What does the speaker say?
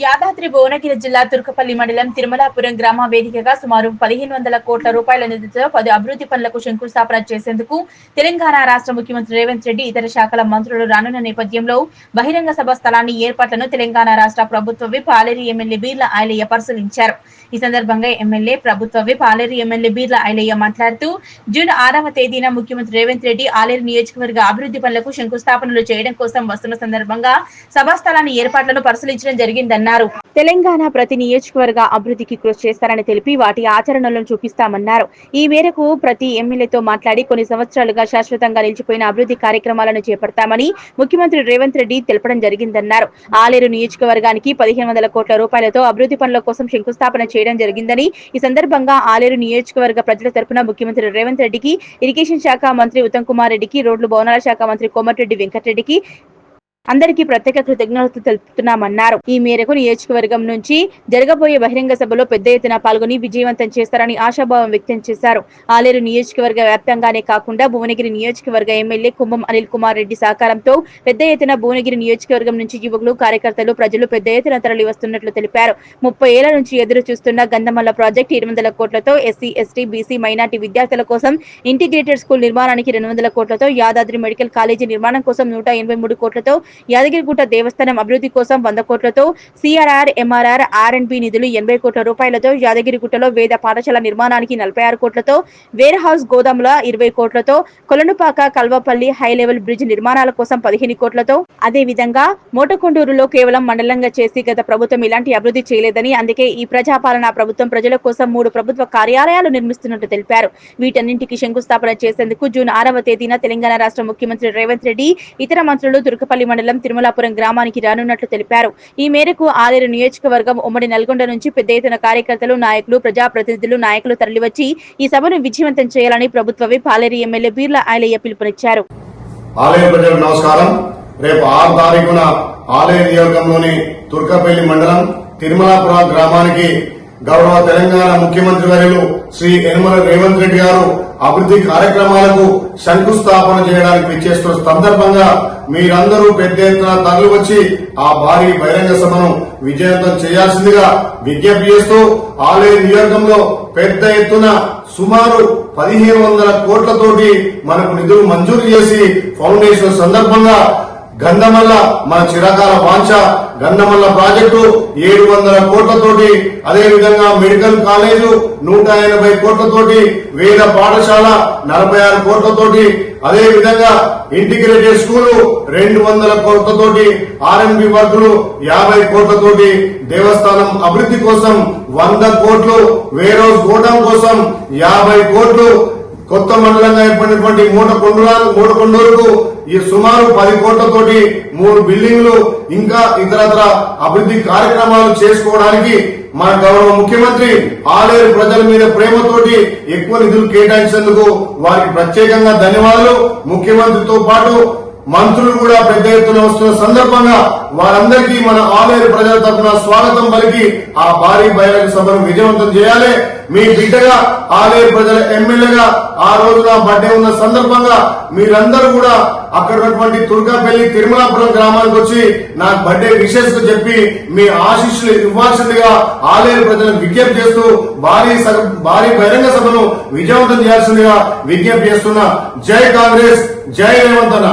యాదాద్రి భువనగిరి జిల్లా తుర్కపల్లి మండలం తిరుమలాపురం గ్రామ వేదికగా సుమారు 1500 కోట్ల రూపాయల నిధులతో 10 అభివృద్ధి పనులకు శంకుస్థాపన చేసేందుకు తెలంగాణ రాష్ట్ర ముఖ్యమంత్రి రేవంత్ రెడ్డి ఇతర శాఖల మంత్రులు రానున్న నేపథ్యంలో బహిరంగ సభ స్థలాన్ని ఏర్పాట్లను తెలంగాణ రాష్ట్ర ప్రభుత్వ విప్ ఆలేరు ఎమ్మెల్యే బీర్ల ఐలయ్య పరిశీలించారు. ఈ సందర్భంగా ఎమ్మెల్యే ప్రభుత్వ విప్ ఆలేరు ఎమ్మెల్యే బీర్ల ఐలయ్య మాట్లాడుతూ జూన్ 6వ తేదీన ముఖ్యమంత్రి రేవంత్ రెడ్డి ఆలేరు నియోజకవర్గ అభివృద్ధి పనులకు శంకుస్థాపనలు చేయడం కోసం వస్తున్న సందర్భంగా సభా స్థలాన్ని ఏర్పాట్లను పరిశీలించడం జరిగిందన్నారు. తెలంగాణ ప్రతి నియోజకవర్గ అభివృద్ధికి కృషి చేస్తారని తెలిపి వాటి ఆచరణలను చూపిస్తామన్నారు. ఈ మేరకు ప్రతి ఎమ్మెల్యేతో మాట్లాడి కొన్ని సంవత్సరాలుగా శాశ్వతంగా నిలిచిపోయిన అభివృద్ధి కార్యక్రమాలను చేపడతామని ముఖ్యమంత్రి రేవంత్ రెడ్డి తెలపడం జరిగిందన్నారు. ఆలేరు నియోజకవర్గానికి 1500 కోట్ల రూపాయలతో అభివృద్ధి పనుల కోసం శంకుస్థాపన చేయడం జరిగిందని ఈ సందర్భంగా ఆలేరు నియోజకవర్గ ప్రజల తరపున ముఖ్యమంత్రి రేవంత్ రెడ్డికి, ఇరిగేషన్ శాఖ మంత్రి ఉత్తమ్ కుమార్ రెడ్డికి, రోడ్లు భవనాల శాఖ మంత్రి కోమటిరెడ్డి వెంకటరెడ్డికి అందరికీ ప్రత్యేక కృతజ్ఞతలు తెలుపుతున్నామన్నారు. ఈ మేరకు నియోజకవర్గం నుంచి జరగబోయే బహిరంగ సభలో పెద్ద ఎత్తున పాల్గొని విజయవంతం చేస్తారని ఆశాభావం వ్యక్తం చేశారు. ఆలేరు నియోజకవర్గ వ్యాప్తంగానే కాకుండా భువనగిరి నియోజకవర్గ ఎమ్మెల్యే కుంభం అనిల్ కుమార్ రెడ్డి సహకారంతో పెద్ద ఎత్తున భువనగిరి నియోజకవర్గం నుంచి యువకులు, కార్యకర్తలు, ప్రజలు పెద్ద ఎత్తున తరలి వస్తున్నట్లు తెలిపారు. 30 ఏళ్ల నుంచి ఎదురు చూస్తున్న గంధమల్ల ప్రాజెక్టు 200 కోట్లతో, ఎస్సీ, ఎస్టీ, బీసీ, మైనార్టీ విద్యార్థుల కోసం ఇంటిగ్రేటెడ్ స్కూల్ నిర్మాణానికి 200 కోట్లతో, యాదాద్రి మెడికల్ కాలేజీ నిర్మాణం కోసం 183 కోట్లతో, యాదగిరిగుట్ట దేవస్థానం అభివృద్ధి కోసం 100 కోట్లతో, సిఆర్ఆర్, ఎంఆర్ఆర్, ఆర్ఎండ్బి నిధులు 80 కోట్ల రూపాయలతో, యాదగిరిగుట్టలో వేద పాఠశాల నిర్మాణానికి 46 కోట్లతో, వేర్ హౌస్ గోదాముల 20 కోట్లతో, కొలనుపాక, కల్వపల్లి హై లెవెల్ బ్రిడ్జ్ నిర్మాణాల కోసం 15 కోట్లతో, అదే విధంగా మోటకొండూరులో కేవలం మండలంగా చేసి గత ప్రభుత్వం ఇలాంటి అభివృద్ధి చేయలేదని, అందుకే ఈ ప్రజాపాలనా ప్రభుత్వం ప్రజల కోసం 3 ప్రభుత్వ కార్యాలయాలు నిర్మిస్తున్నట్టు తెలిపారు. వీటన్నింటికి శంకుస్థాపన చేసేందుకు జూన్ 6వ తేదీన తెలంగాణ రాష్ట్ర ముఖ్యమంత్రి రేవంత్ రెడ్డి, ఇతర మంత్రులు తుర్కపల్లి మండలం తిరుమలాపురం గ్రామానికి రానున్నట్లు తెలిపారు. ఈ మేరకు ఆలేరు నియోజకవర్గం, ఉమ్మడి నల్గొండ నుంచి పెద్ద ఎత్తున కార్యకర్తలు, నాయకులు, ప్రజాప్రతినిధులు, నాయకులు తరలివచ్చి ఈ సభను విజయవంతం చేయాలని ప్రభుత్వ విప్ ఆలేరు ఎమ్మెల్యే బీర్ల ఐలయ్య పిలుపునిచ్చారు. ఆలేరు ప్రజలకు నమస్కారం. రేపు 6వ తారీఖున ఆలేరు నియోజకంలోని తుర్కపల్లి మండలం తిరుమలాపురం గ్రామానికి గౌరవ తెలంగాణ ముఖ్యమంత్రి వర్యులు శ్రీ యనమల రేవంత్ రెడ్డి గారు అభివృద్ధి కార్యక్రమాలకు శంకుస్థాపన చేయడానికి విచ్చేస్తున్న సందర్భంగా మీరందరూ పెద్ద ఎత్తున తరలి వచ్చి ఆ భారీ బహిరంగ సభను విజయవంతం చేయాల్సిందిగా విజ్ఞప్తి చేస్తూ ఆలేరు నియోజకంలో పెద్ద ఎత్తున సుమారు 1500 కోట్లతోటి మనకు నిధులు మంజూరు చేసి ఫౌండేషన్ సందర్భంగా గంధమల్ల మన చిరకాల వాంఛ గంధమల్ల ప్రాజెక్టు 700 కోట్లతోటి, అదేవిధంగా మెడికల్ కాలేజు 180 కోట్లతోటి, వేద పాఠశాల 46 కోట్లతోటి, అదేవిధంగా ఇంటిగ్రేటెడ్ స్కూలు 200 కోట్లతోటి, ఆర్ఎండ్బి వర్కులు 50 కోట్లతోటి, దేవస్థానం అభివృద్ధి కోసం 100 కోట్లు, వేర్ హౌస్ గోడౌన్ కోసం 50 కోట్లు, కొత్త మండలంగా ఏర్పడినటువంటి మోటకొండూరుకు ఈ సుమారు 10 కోట్లతోటి 3 బిల్డింగ్లు, ఇంకా ఇతరత్ర అభివృద్ధి కార్యక్రమాలు చేసుకోవడానికి మన గౌరవ ముఖ్యమంత్రి ఆలేరు ప్రజల మీద ప్రేమతోటి ఎక్కువ నిధులు కేటాయించేందుకు వారికి ప్రత్యేకంగా ధన్యవాదాలు. ముఖ్యమంత్రితో పాటు మంత్రులు కూడా పెద్ద ఎత్తున వస్తున్న సందర్భంగా వారందరికీ మన ఆలేరు ప్రజల తరఫున స్వాగతం పలికి ఆ భారీ బహిరంగ సభను విజయవంతం చేయాలి. మీ బిడ్డగా ఆలేరు ప్రజల ఎమ్మెల్యేగా ఆ రోజున బర్త్డే ఉన్న సందర్భంగా మీరందరూ కూడా అక్కడ తుర్కపల్లి తిరుమలాపురం గ్రామానికి వచ్చి నాకు బర్త్డే విషెస్ కు చెప్పి మీ ఆశీస్సులు ఇవ్వాల్సిందిగా ఆలేరు ప్రజలకు విజ్ఞప్తి చేస్తూ భారీ బహిరంగ సభను విజయవంతం చేయాల్సిందిగా విజ్ఞప్తి చేస్తున్నా. జై కాంగ్రెస్, జై రేవంత్ అన్న.